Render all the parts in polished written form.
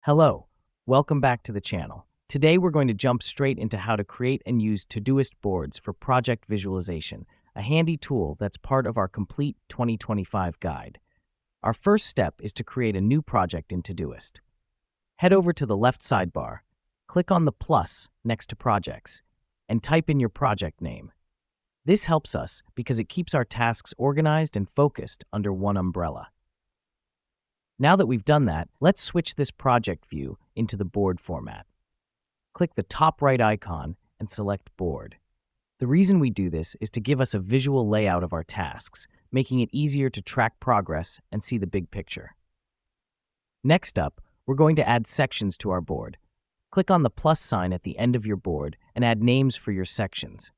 Hello, welcome back to the channel. Today we're going to jump straight into how to create and use Todoist Boards for project visualization, a handy tool that's part of our Complete 2025 guide. Our first step is to create a new project in Todoist. Head over to the left sidebar, click on the plus next to Projects, and type in your project name. This helps us because it keeps our tasks organized and focused under one umbrella. Now that we've done that, let's switch this project view into the board format. Click the top right icon and select Board. The reason we do this is to give us a visual layout of our tasks, making it easier to track progress and see the big picture. Next up, we're going to add sections to our board. Click on the plus sign at the end of your board and add names for your sections.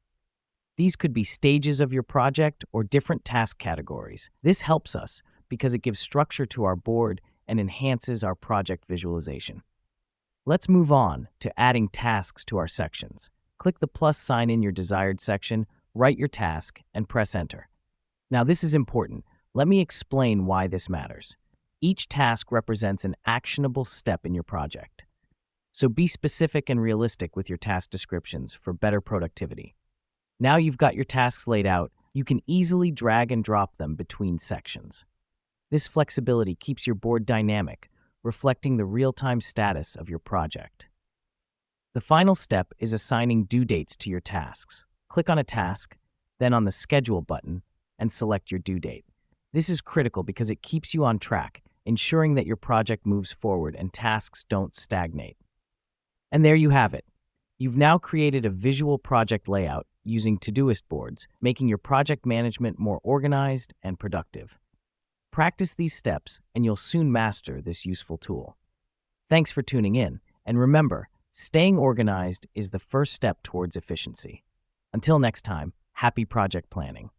These could be stages of your project or different task categories. This helps us because it gives structure to our board and enhances our project visualization. Let's move on to adding tasks to our sections. Click the plus sign in your desired section, write your task, and press Enter. Now this is important. Let me explain why this matters. Each task represents an actionable step in your project. So be specific and realistic with your task descriptions for better productivity. Now you've got your tasks laid out, you can easily drag and drop them between sections. This flexibility keeps your board dynamic, reflecting the real-time status of your project. The final step is assigning due dates to your tasks. Click on a task, then on the Schedule button, and select your due date. This is critical because it keeps you on track, ensuring that your project moves forward and tasks don't stagnate. And there you have it. You've now created a visual project layout using Todoist boards, making your project management more organized and productive. Practice these steps, and you'll soon master this useful tool. Thanks for tuning in, and remember, staying organized is the first step towards efficiency. Until next time, happy project planning.